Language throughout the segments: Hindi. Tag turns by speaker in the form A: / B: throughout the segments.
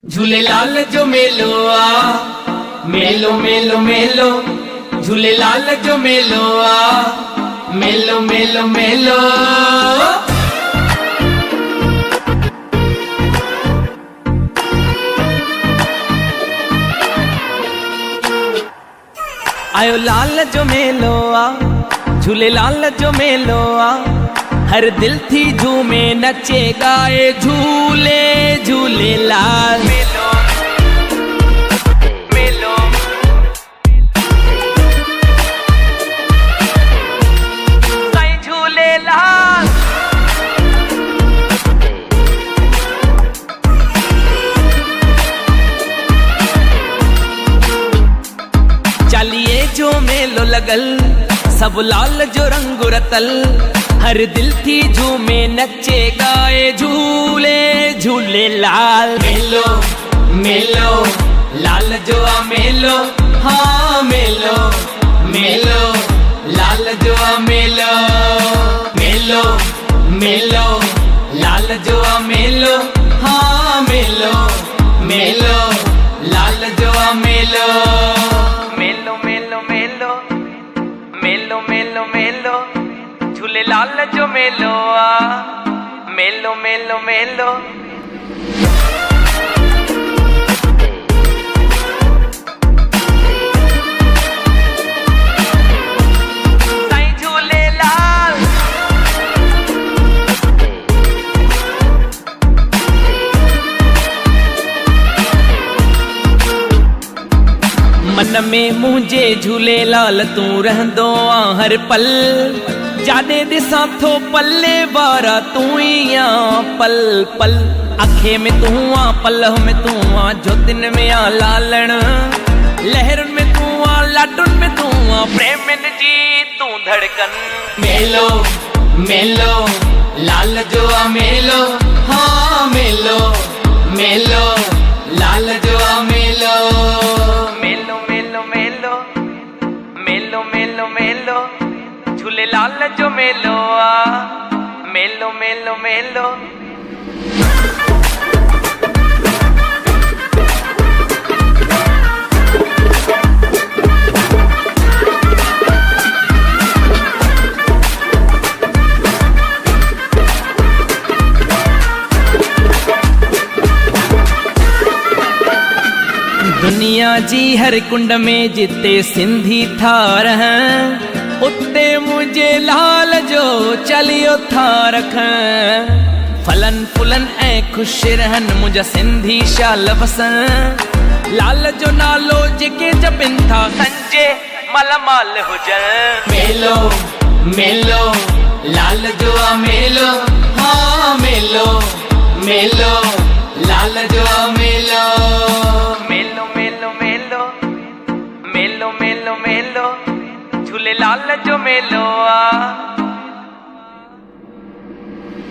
A: झूलेलाल जो मेलो आ, मेलो मेलो मेलो, झूलेलाल जो मेलो आ, मेलो मेलो मेलो। आयो लाल जो मेलो आ, झूलेलाल जो मेलो आ, हर दिल थी झूमे नचे गाए झूले झूलेलाल मेलो मेलो। साईं झूलेलाल चालिए जो मेलो लगल, सब लाल जो रंग रतल, हर दिल थी झूमे नचे गाए झूले झूलेलाल मेलो मेलो। लाल जो आ मेलो, हाँ मेलो मेलो, लाल जो आ मेलो मेलो मेलो, लाल जो आ मेलो, हाँ मेलो मेलो, लाल जो आ मेलो मेलो मेलो मेलो मेलो मेलो मेलो, झूलेलाल जो मेलो आ, मेलो मेलो मेलो। साईं झूलेलाल मन में मुझे झूलेलाल तू रहंदो आ हर पल, जाने दिसा थो पल्ले वारा तू ही आ पल पल। अखे में तू आ, पलह में तू आ, ज्योतिन में आ लालण, लहरन में तू आ, लाडुन में तू आ, प्रेम में जी तू धड़कन मेलो मेलो। लाल जो आ मेलो, हाँ मेलो मेलो, लाल जो आ मेलो मेलो मेलो मेलो मेलो मेलो मेलो, झूलेलाल जो मेलो आ, मेलो मेलो मेलो। दुनिया जी हर कुंड में जिते सिंधी थार हैं, उते मुझे लाल जो चलियो था रखन। फलन फुलन ऐं खुश रहन मुझा सिंधी शाल वसन, लाल जो नालो जेके जपिन था संजे मलमाल हुजन मेलो मेलो। लाल जो आ मेलो, हाँ मेलो मेलो, लाल जो आ मेलो मेलो मेलो मेलो मेलो मेलो मेलो, झूलेलाल जो मेलो आ।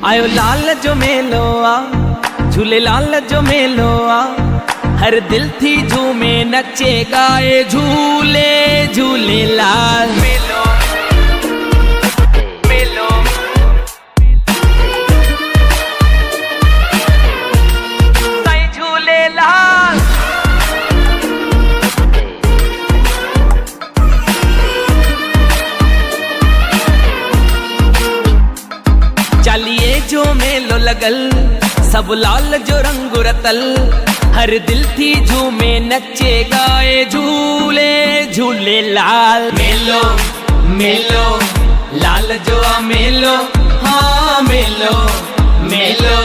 A: आयो लाल जो मेलो आ, झूलेलाल जो मेलो आ, हर दिल थी झूमे नचे गाए झूले झूलेलाल मेलो मेलो। साईं झूलेलाल चालिए जो मेलो लगल, सब लाल जो रंग रतल, हर दिल थी झूमे नचे गाए झूले झूलेलाल मेलो मेलो। लाल जो आ मेलो, हाँ मेलो मेलो,